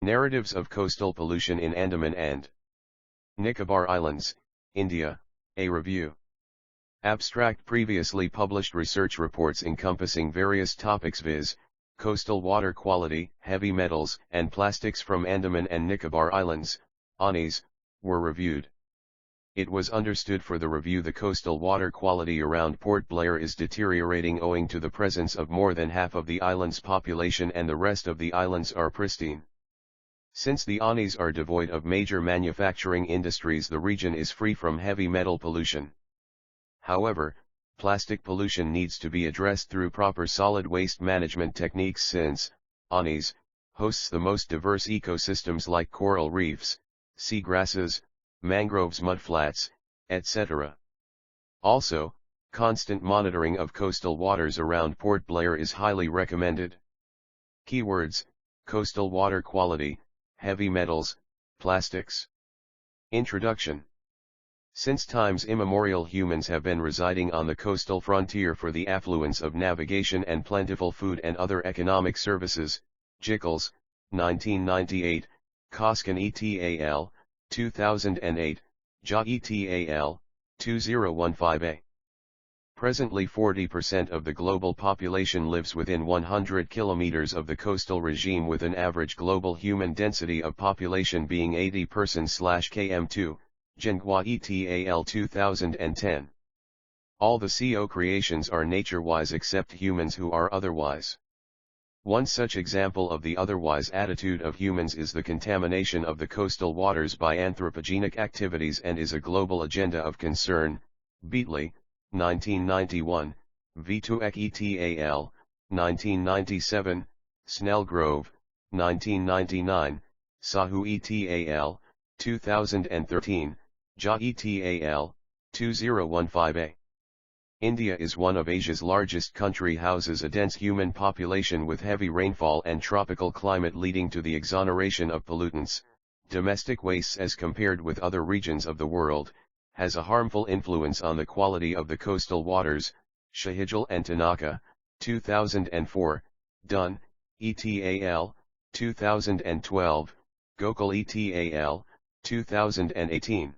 Narratives of Coastal Pollution in Andaman and Nicobar Islands, India, a review. Abstract: previously published research reports encompassing various topics viz., coastal water quality, heavy metals, and plastics from Andaman and Nicobar Islands, ANIS, were reviewed. It was understood for the review the coastal water quality around Port Blair is deteriorating owing to the presence of more than half of the island's population and the rest of the islands are pristine. Since the ANIS are devoid of major manufacturing industries, the region is free from heavy metal pollution. However, plastic pollution needs to be addressed through proper solid waste management techniques since ANIS hosts the most diverse ecosystems like coral reefs, seagrasses, mangroves, mudflats, etc. Also, constant monitoring of coastal waters around Port Blair is highly recommended. Keywords: coastal water quality, heavy metals, plastics. Introduction. Since times immemorial, humans have been residing on the coastal frontier for the affluence of navigation and plentiful food and other economic services. Jickles, 1998, Koskin et al., 2008, Ja et al., 2015a. Presently 40% of the global population lives within 100 kilometers of the coastal regime, with an average global human density of population being 80 persons/km2, Jinghua et al. 2010. All the CO creations are nature-wise except humans, who are otherwise. One such example of the otherwise attitude of humans is the contamination of the coastal waters by anthropogenic activities, and is a global agenda of concern. Beatley, 1991, Vituek et al., 1997, Snellgrove, 1999, Sahu et al., 2013, Ja et al., 2015a. India is one of Asia's largest country, houses a dense human population with heavy rainfall and tropical climate, leading to the exoneration of pollutants, domestic wastes as compared with other regions of the world, has a harmful influence on the quality of the coastal waters. Shahijal and Tanaka, 2004, Dunn, et al., 2012, Gokul et al., 2018.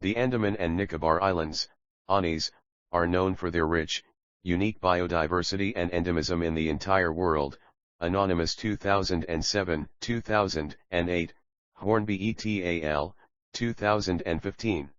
The Andaman and Nicobar Islands, ANIS, are known for their rich, unique biodiversity and endemism in the entire world. Anonymous, 2007, 2008, Hornby et al., 2015.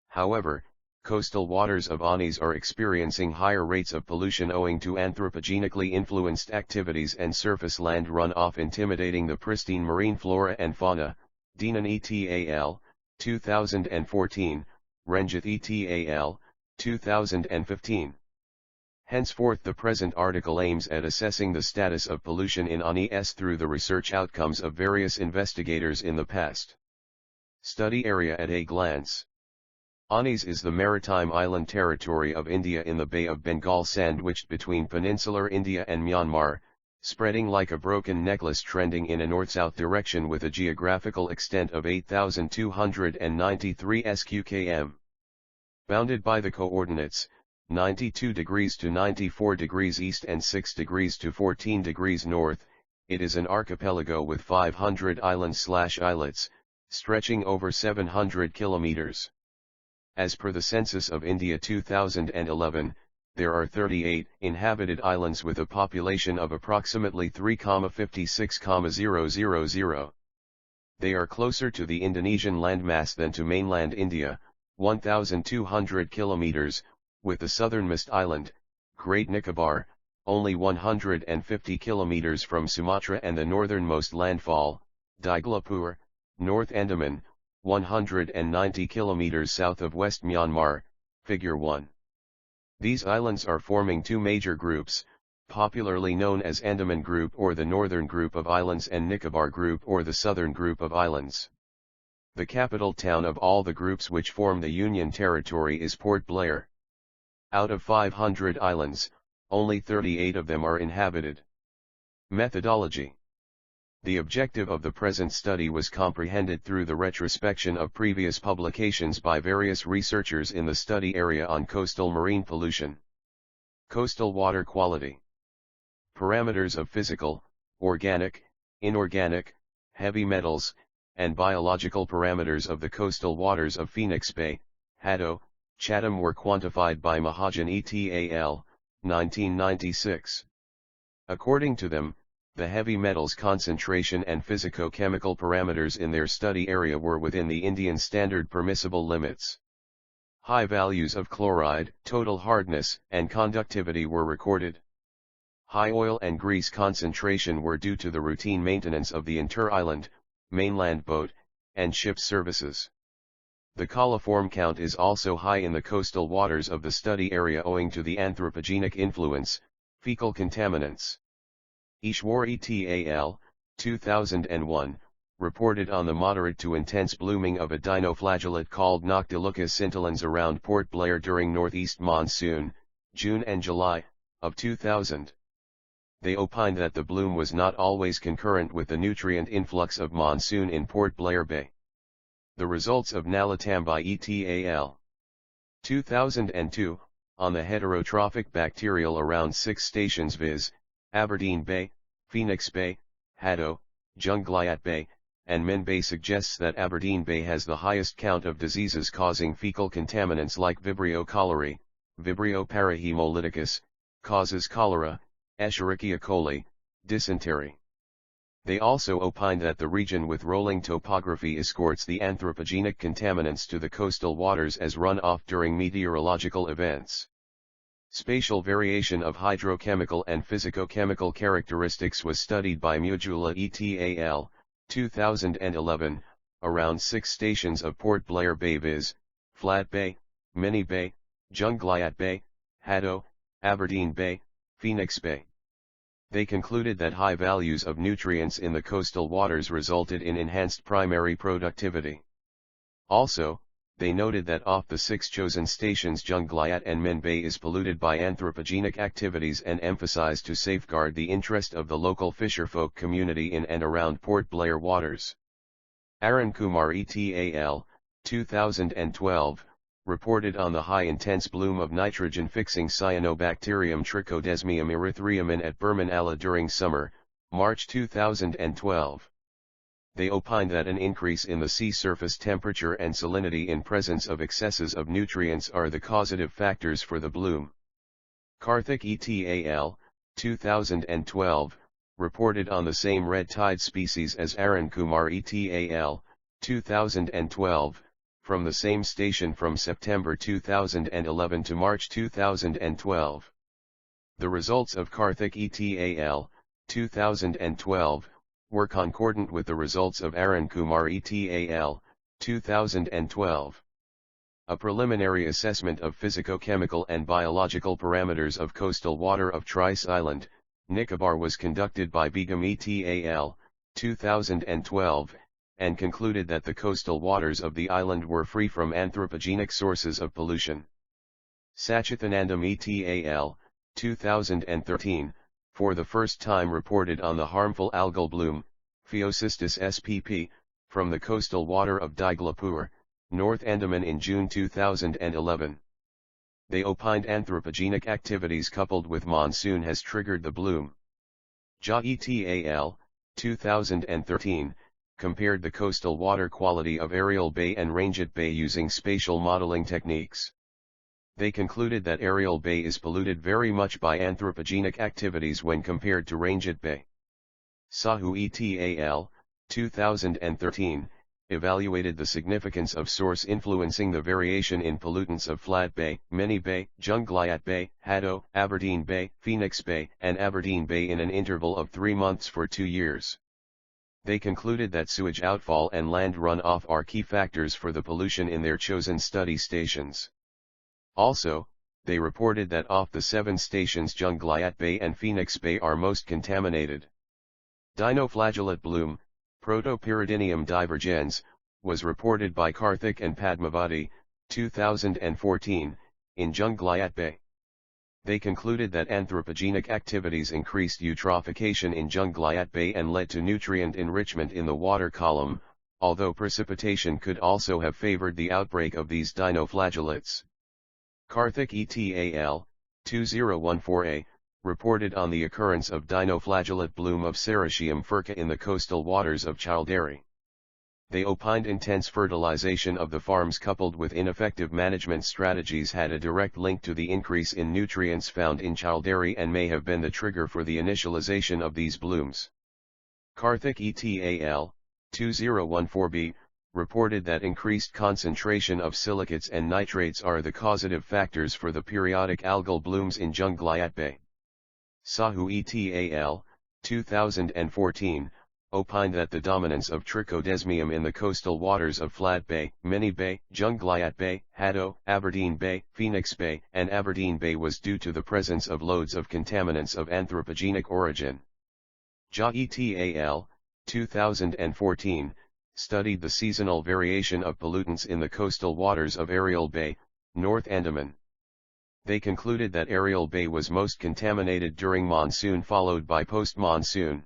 However, coastal waters of ANIS are experiencing higher rates of pollution owing to anthropogenically influenced activities and surface land runoff, intimidating the pristine marine flora and fauna. Dinan et al., 2014, Ranjit et al., 2015. Henceforth, the present article aims at assessing the status of pollution in ANIS through the research outcomes of various investigators in the past. Study area at a glance. ANIS is the maritime island territory of India in the Bay of Bengal, sandwiched between peninsular India and Myanmar, spreading like a broken necklace, trending in a north-south direction with a geographical extent of 8,293 sq.km. Bounded by the coordinates 92 degrees to 94 degrees east and 6 degrees to 14 degrees north, it is an archipelago with 500 islands/islets, stretching over 700 kilometers. As per the census of India 2011, there are 38 inhabited islands with a population of approximately 3,56,000. They are closer to the Indonesian landmass than to mainland India, 1,200 kilometers, with the southernmost island, Great Nicobar, only 150 kilometers from Sumatra, and the northernmost landfall, Diglapur, North Andaman, 190 kilometers south of West Myanmar, Figure 1. These islands are forming two major groups, popularly known as Andaman Group or the Northern Group of Islands, and Nicobar Group or the Southern Group of Islands. The capital town of all the groups which form the Union Territory is Port Blair. Out of 500 islands, only 38 of them are inhabited. Methodology. The objective of the present study was comprehended through the retrospection of previous publications by various researchers in the study area on coastal marine pollution. Coastal water quality. Parameters of physical, organic, inorganic, heavy metals, and biological parameters of the coastal waters of Phoenix Bay, Haddo, Chatham were quantified by Mohan et al., 1996. According to them, the heavy metals concentration and physicochemical parameters in their study area were within the Indian standard permissible limits. High values of chloride, total hardness, and conductivity were recorded. High oil and grease concentration were due to the routine maintenance of the inter-island, mainland boat, and ship services. The coliform count is also high in the coastal waters of the study area owing to the anthropogenic influence, fecal contaminants. Ishwar et al., 2001, reported on the moderate to intense blooming of a dinoflagellate called Noctilucus scintillans around Port Blair during northeast monsoon, June and July, of 2000. They opined that the bloom was not always concurrent with the nutrient influx of monsoon in Port Blair Bay. The results of Nalatambai et al. 2002, on the heterotrophic bacterial around 6 stations viz., Aberdeen Bay, Phoenix Bay, Haddo, Jungliat Bay, and Men Bay suggests that Aberdeen Bay has the highest count of diseases causing fecal contaminants like Vibrio cholerae, Vibrio parahemolyticus, causes cholera, Escherichia coli, dysentery. They also opined that the region with rolling topography escorts the anthropogenic contaminants to the coastal waters as runoff during meteorological events. Spatial variation of hydrochemical and physicochemical characteristics was studied by Mujula et al., 2011, around 6 stations of Port Blair Bay viz., Flat Bay, Mini Bay, Jungliat Bay, Haddo, Aberdeen Bay, Phoenix Bay. They concluded that high values of nutrients in the coastal waters resulted in enhanced primary productivity. Also, they noted that off the 6 chosen stations Jungliat and Men Bay is polluted by anthropogenic activities and emphasized to safeguard the interest of the local fisherfolk community in and around Port Blair waters. Arun Kumar et al., 2012, reported on the high intense bloom of nitrogen-fixing cyanobacterium Trichodesmium erythraeum at Bermanalla during summer, March 2012. They opined that an increase in the sea surface temperature and salinity in presence of excesses of nutrients are the causative factors for the bloom. Karthik et al., 2012, reported on the same red tide species as Arun Kumar et al., 2012, from the same station from September 2011 to March 2012. The results of Karthik et al., 2012, were concordant with the results of Arun Kumar et al., 2012. A preliminary assessment of physicochemical and biological parameters of coastal water of Trice Island, Nicobar was conducted by Begum et al., 2012, and concluded that the coastal waters of the island were free from anthropogenic sources of pollution. Satyakeerthy et al., 2013, for the first time reported on the harmful algal bloom, Phaeocystis spp, from the coastal water of Diglapur, North Andaman in June 2011. They opined anthropogenic activities coupled with monsoon has triggered the bloom. Jha et al., 2013, compared the coastal water quality of Ariel Bay and Ranjit Bay using spatial modeling techniques. They concluded that Ariel Bay is polluted very much by anthropogenic activities when compared to Ranjit Bay. Sahu et al., 2013, evaluated the significance of source influencing the variation in pollutants of Flat Bay, Mini Bay, Jungliat Bay, Haddo, Aberdeen Bay, Phoenix Bay, and Aberdeen Bay in an interval of 3 months for 2 years. They concluded that sewage outfall and land runoff are key factors for the pollution in their chosen study stations. Also, they reported that off the 7 stations Jungliat Bay and Phoenix Bay are most contaminated. Dinoflagellate bloom, Protopyridinium divergens, was reported by Karthik and Padmavati, 2014, in Jungliat Bay. They concluded that anthropogenic activities increased eutrophication in Jungliat Bay and led to nutrient enrichment in the water column, although precipitation could also have favored the outbreak of these dinoflagellates. Karthik et al., 2014a, reported on the occurrence of dinoflagellate bloom of Serraceum furca in the coastal waters of Childeri. They opined intense fertilization of the farms coupled with ineffective management strategies had a direct link to the increase in nutrients found in Childeri and may have been the trigger for the initialization of these blooms. Karthik et al. 2014b, reported that increased concentration of silicates and nitrates are the causative factors for the periodic algal blooms in Junggliat Bay. Sahu et al. 2014, opined that the dominance of trichodesmium in the coastal waters of Flat Bay, Mini Bay, Junggliat Bay, Haddo, Aberdeen Bay, Phoenix Bay, and Aberdeen Bay was due to the presence of loads of contaminants of anthropogenic origin. Jha et al. 2014, studied the seasonal variation of pollutants in the coastal waters of Ariel Bay, North Andaman. They concluded that Ariel Bay was most contaminated during monsoon followed by post-monsoon.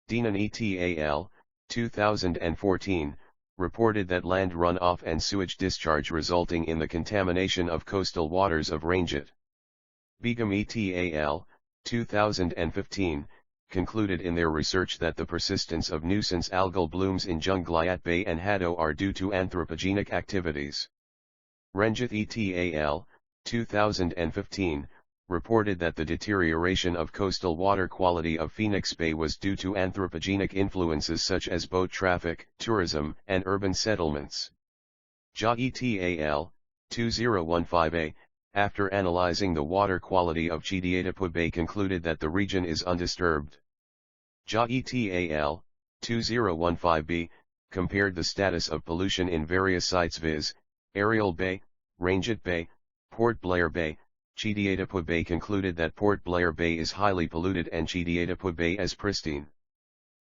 Deenan et al. 2014, reported that land runoff and sewage discharge resulting in the contamination of coastal waters of Ranjit. Begum et al. 2015, concluded in their research that the persistence of nuisance algal blooms in Junggliat Bay and Haddo are due to anthropogenic activities. Ranjit et al. 2015, reported that the deterioration of coastal water quality of Phoenix Bay was due to anthropogenic influences such as boat traffic, tourism, and urban settlements. Jha et al. 2015a, after analyzing the water quality of Chidiatapur Bay concluded that the region is undisturbed. Jha et al. 2015b, compared the status of pollution in various sites viz., Ariel Bay, Ranjit Bay, Port Blair Bay. Chidiatapur Bay concluded that Port Blair Bay is highly polluted and Chidiatapur Bay as pristine.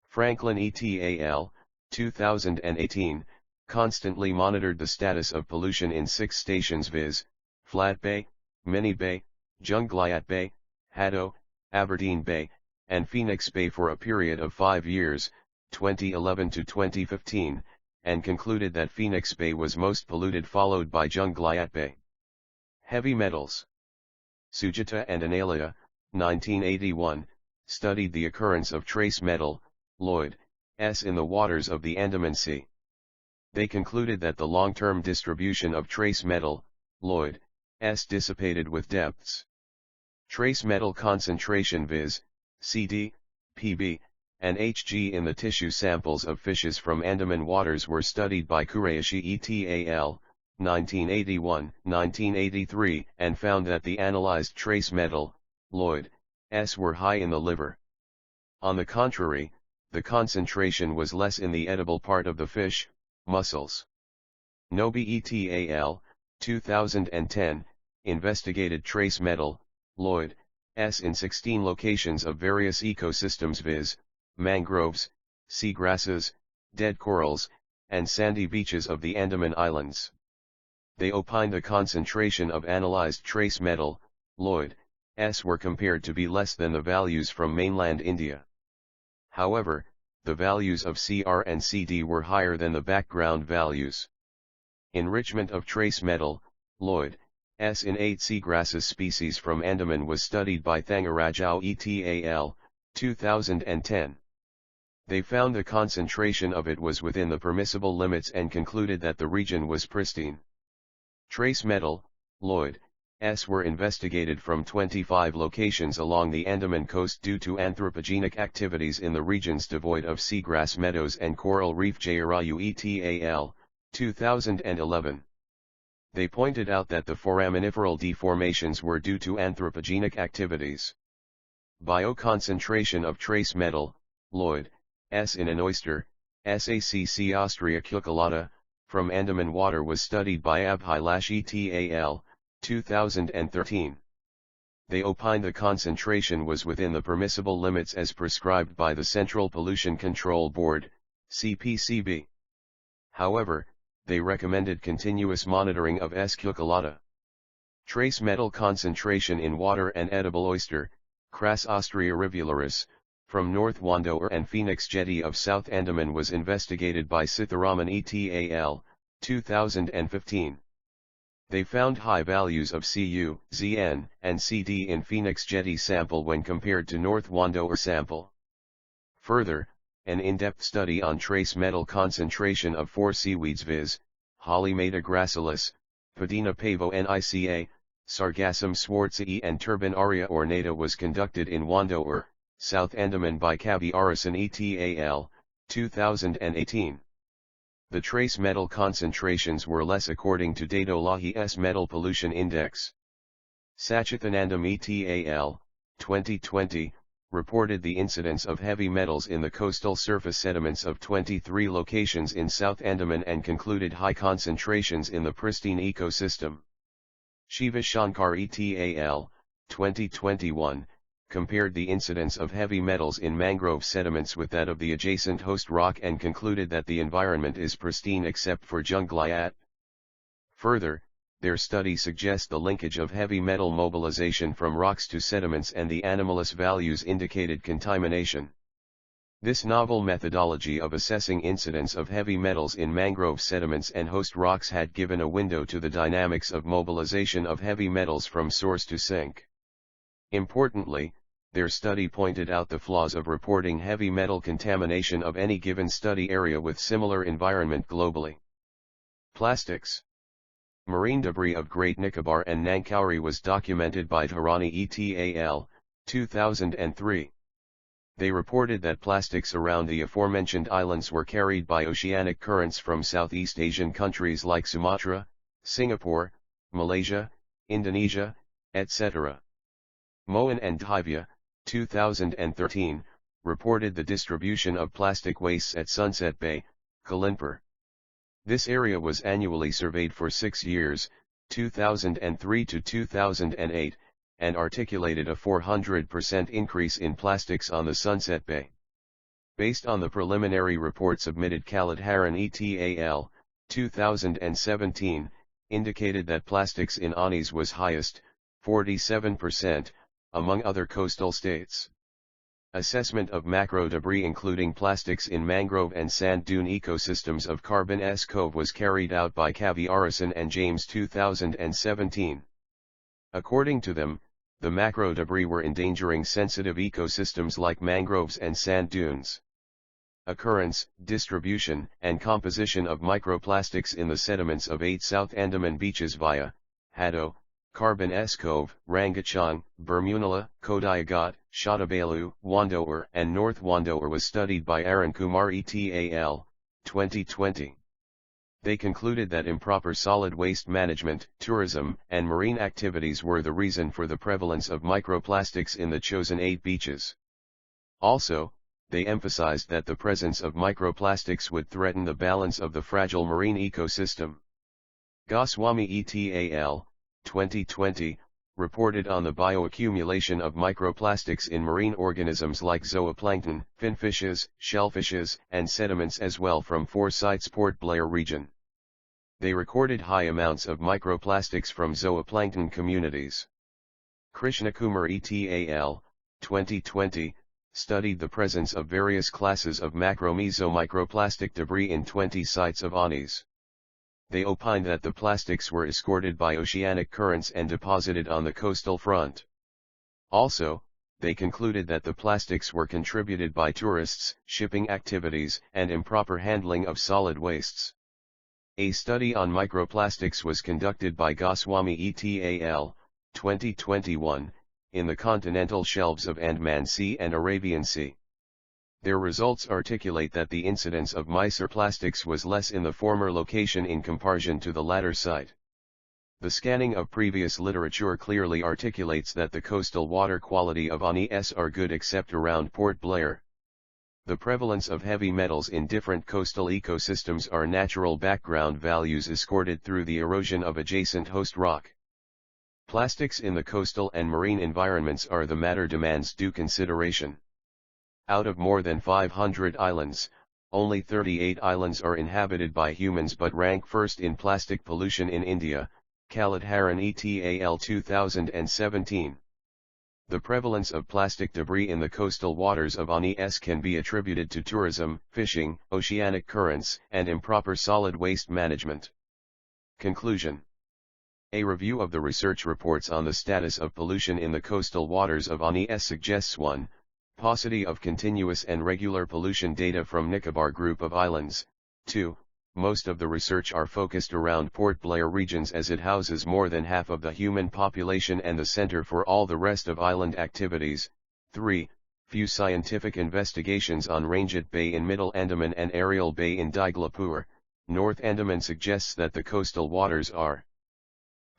Franklin et al. 2018, constantly monitored the status of pollution in 6 stations viz., Flat Bay, Mini Bay, Junggliat Bay, Haddo, Aberdeen Bay, and Phoenix Bay for a period of 5 years, 2011 to 2015, and concluded that Phoenix Bay was most polluted followed by Junggliat Bay. Heavy metals. Sujata and Analia, 1981, studied the occurrence of trace metal, Lloyd, S in the waters of the Andaman Sea. They concluded that the long-term distribution of trace metal, Lloyd, S dissipated with depths. Trace metal concentration viz., CD, PB, and Hg in the tissue samples of fishes from Andaman waters were studied by Kureishi et al. 1981-1983 and found that the analyzed trace metal, Lloyd, S were high in the liver. On the contrary, the concentration was less in the edible part of the fish, mussels. Nobi et al. 2010, investigated trace metal, Lloyd, S in 16 locations of various ecosystems viz., mangroves, seagrasses, dead corals, and sandy beaches of the Andaman Islands. They opined the concentration of analyzed trace metal, Lloyd, S were compared to be less than the values from mainland India. However, the values of Cr and Cd were higher than the background values. Enrichment of trace metal, Lloyd, S in 8 seagrasses species from Andaman was studied by Thangarajau et al. 2010. They found the concentration of it was within the permissible limits and concluded that the region was pristine. Trace metal, Lloyd, S were investigated from 25 locations along the Andaman coast due to anthropogenic activities in the regions devoid of seagrass meadows and coral reef. Jayarayu et al. 2011. They pointed out that the foraminiferal deformations were due to anthropogenic activities. Bioconcentration of trace metal, Lloyd, S in an oyster, SACC Austria cuculata, from Andaman water was studied by Abhilash et al. 2013. They opined the concentration was within the permissible limits as prescribed by the Central Pollution Control Board, CPCB. However, they recommended continuous monitoring of S. cuculata. Trace metal concentration in water and edible oyster, Crass Austria rivularis, from North Wandoor and Phoenix Jetty of South Andaman was investigated by Sitharaman et al. 2015. They found high values of Cu, Zn, and Cd in Phoenix Jetty sample when compared to North Wandower sample. Further, an in-depth study on trace metal concentration of 4 seaweeds viz., Holymeta gracilis, Padina pavo Nica, Sargassum schwartzii and Turbinaria ornata was conducted in Wandower, South Andaman by Kavi Arasan et al., 2018. The trace metal concentrations were less according to Datolahi's Metal Pollution Index. Satyakeerthy et al., 2020, reported the incidence of heavy metals in the coastal surface sediments of 23 locations in South Andaman and concluded high concentrations in the pristine ecosystem. Shiva Shankar et al., 2021, compared the incidence of heavy metals in mangrove sediments with that of the adjacent host rock and concluded that the environment is pristine except for junglyat. Further, their study suggests the linkage of heavy metal mobilization from rocks to sediments and the anomalous values indicated contamination. This novel methodology of assessing incidence of heavy metals in mangrove sediments and host rocks had given a window to the dynamics of mobilization of heavy metals from source to sink. Importantly, their study pointed out the flaws of reporting heavy metal contamination of any given study area with similar environment globally. Plastics. Marine debris of Great Nicobar and Nankauri was documented by Dharanirajan et al., 2003. They reported that plastics around the aforementioned islands were carried by oceanic currents from Southeast Asian countries like Sumatra, Singapore, Malaysia, Indonesia, etc. Mohan and Nicobar, 2013, reported the distribution of plastic wastes at Sunset Bay, Kalimpur. This area was annually surveyed for 6 years, 2003 to 2008, and articulated a 400% increase in plastics on the Sunset Bay. Based on the preliminary report submitted Kaldharan et al., 2017, indicated that plastics in Anis was highest, 47%, among other coastal states. Assessment of macro debris including plastics in mangrove and sand dune ecosystems of Carbon-S Cove was carried out by Kavi Arasan and James 2017. According to them, the macro debris were endangering sensitive ecosystems like mangroves and sand dunes. Occurrence, distribution, and composition of microplastics in the sediments of 8 South Andaman beaches via Hado, Carbon-S Cove, Rangachang, Bermunala, Kodiagat, Shotabalu, Wandower and North Wandower was studied by Arun Kumar et al., 2020. They concluded that improper solid waste management, tourism, and marine activities were the reason for the prevalence of microplastics in the chosen 8 beaches. Also, they emphasized that the presence of microplastics would threaten the balance of the fragile marine ecosystem. Goswami et al., 2020, reported on the bioaccumulation of microplastics in marine organisms like zooplankton, finfishes, shellfishes, and sediments as well from 4 sites Port Blair region. They recorded high amounts of microplastics from zooplankton communities. Krishnakumar et al., 2020, studied the presence of various classes of macro-mesomicroplastic debris in 20 sites of Anis. They opined that the plastics were escorted by oceanic currents and deposited on the coastal front. Also, they concluded that the plastics were contributed by tourists, shipping activities, and improper handling of solid wastes. A study on microplastics was conducted by Goswami et al., 2021, in the continental shelves of Andaman Sea and Arabian Sea. Their results articulate that the incidence of microplastics was less in the former location in comparison to the latter site. The scanning of previous literature clearly articulates that the coastal water quality of Anis are good except around Port Blair. The prevalence of heavy metals in different coastal ecosystems are natural background values escorted through the erosion of adjacent host rock. Plastics in the coastal and marine environments are the matter demands due consideration. Out of more than 500 islands, only 38 islands are inhabited by humans but rank first in plastic pollution in India, Kaldharan et al. 2017. The prevalence of plastic debris in the coastal waters of Anis can be attributed to tourism, fishing, oceanic currents, and improper solid waste management. Conclusion. A review of the research reports on the status of pollution in the coastal waters of ANIS suggests 1. Paucity of continuous and regular pollution data from Nicobar Group of Islands. 2. Most of the research are focused around Port Blair regions as it houses more than half of the human population and the center for all the rest of island activities. 3. Few scientific investigations on Ranjit Bay in Middle Andaman and Ariel Bay in Diglapur, North Andaman suggests that the coastal waters are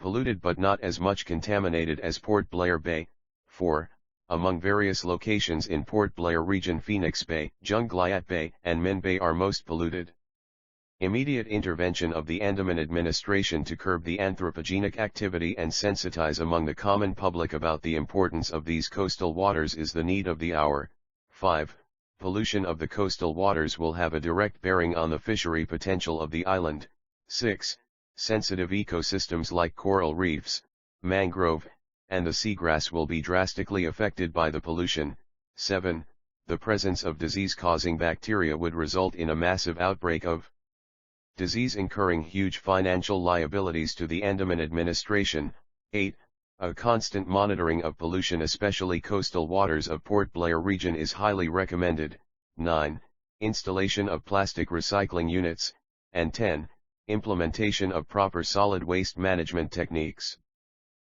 polluted but not as much contaminated as Port Blair Bay. 4. Among various locations in Port Blair region, Phoenix Bay, Junglayat Bay, and Min Bay are most polluted. Immediate intervention of the Andaman administration to curb the anthropogenic activity and sensitize among the common public about the importance of these coastal waters is the need of the hour. 5. Pollution of the coastal waters will have a direct bearing on the fishery potential of the island. 6. Sensitive ecosystems like coral reefs, mangrove, and the seagrass will be drastically affected by the pollution. 7. The presence of disease-causing bacteria would result in a massive outbreak of disease, incurring huge financial liabilities to the Andaman administration. 8. A constant monitoring of pollution, especially coastal waters of Port Blair region, is highly recommended. 9. Installation of plastic recycling units, and 10. Implementation of proper solid waste management techniques.